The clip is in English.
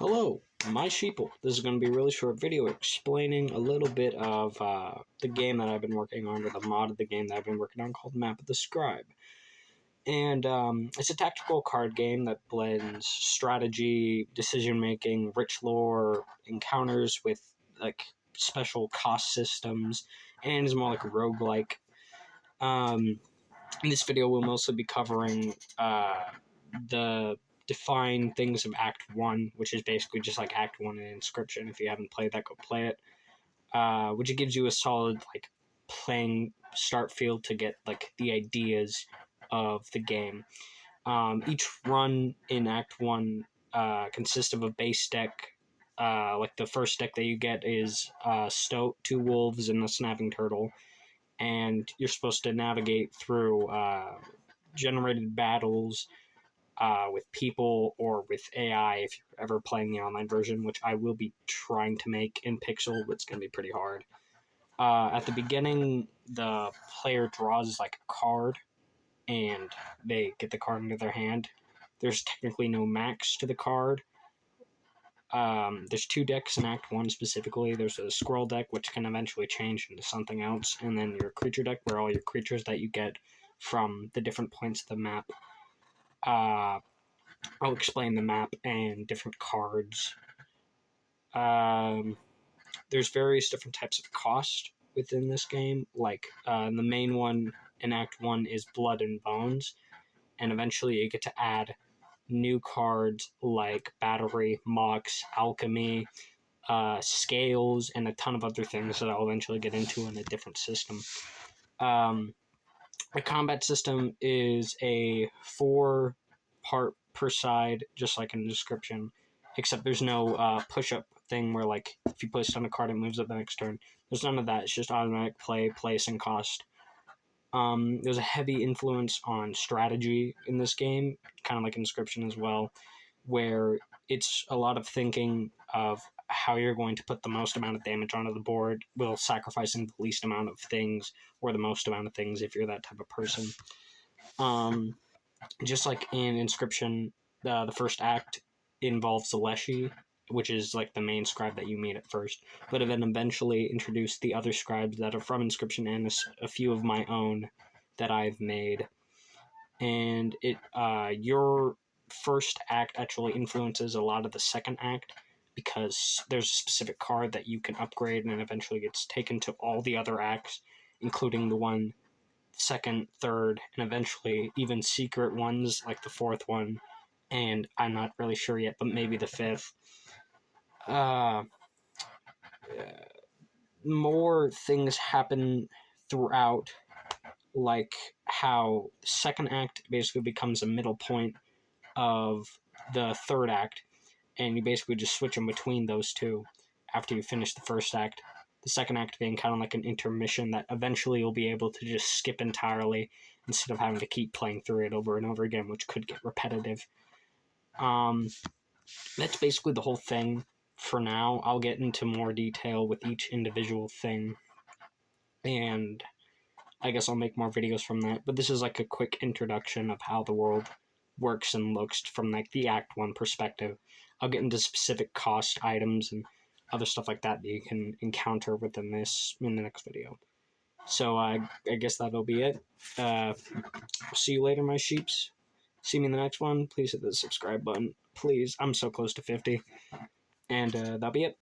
Hello, my sheeple. This is going to be a really short video explaining a little bit of the game that I've been working on, or the mod of the game that I've been working on called Map of the Scrybe. And it's a tactical card game that blends strategy, decision-making, rich lore, encounters with like special cost systems, and is more like a roguelike. In this video, we'll mostly be covering the define things of Act 1, which is basically just like Act 1 in Inscription. If you haven't played that, go play it. Which it gives you a solid like playing start field to get like the ideas of the game. Each run in Act 1 consists of a base deck. Like the first deck that you get is Stoat, 2 wolves, and a snapping turtle. And you're supposed to navigate through generated battles with people or with AI if you're ever playing the online version, which I will be trying to make in Pixel. It's going to be pretty hard. At the beginning, the player draws like a card, and they get the card into their hand. There's technically no max to the card. There's 2 decks in Act 1 specifically. There's a Squirrel deck, which can eventually change into something else, and then your Creature deck, where all your creatures that you get from the different points of the map. I'll explain the map and different cards. There's various different types of cost within this game. Like, the main one in Act 1 is Blood and Bones, and eventually you get to add new cards like Battery, Mox, Alchemy, Scales, and a ton of other things that I'll eventually get into in a different system. The combat system is a 4-part per side, just like in the description, except there's no push-up thing where, like, if you place it on a card, it moves up the next turn. There's none of that. It's just automatic play, place, and cost. There's a heavy influence on strategy in this game, kind of like Inscription as well, where it's a lot of thinking of how you're going to put the most amount of damage onto the board while sacrificing the least amount of things, or the most amount of things if you're that type of person. Just like in Inscription, the first act involves Leshy, which is like the main scribe that you meet at first, but then eventually introduced the other scribes that are from Inscription and a few of my own that I've made. And your first act actually influences a lot of the second act, because there's a specific card that you can upgrade and eventually gets taken to all the other acts, including the one, second, third, and eventually even secret ones like the 4th one, and I'm not really sure yet, but maybe the 5th. More things happen throughout, like how the second act basically becomes a middle point of the third act, and you basically just switch in between those two after you finish the first act. The second act being kind of like an intermission that eventually you'll be able to just skip entirely instead of having to keep playing through it over and over again, which could get repetitive. That's basically the whole thing for now. I'll get into more detail with each individual thing, and I guess I'll make more videos from that. But this is like a quick introduction of how the world works and looks from like the Act 1 perspective. I'll get into specific cost items and other stuff like that you can encounter within this in the next video. So I guess that'll be it. See you later, my sheeps. See me in the next one. Please hit the subscribe button. Please. I'm so close to 50. And that'll be it.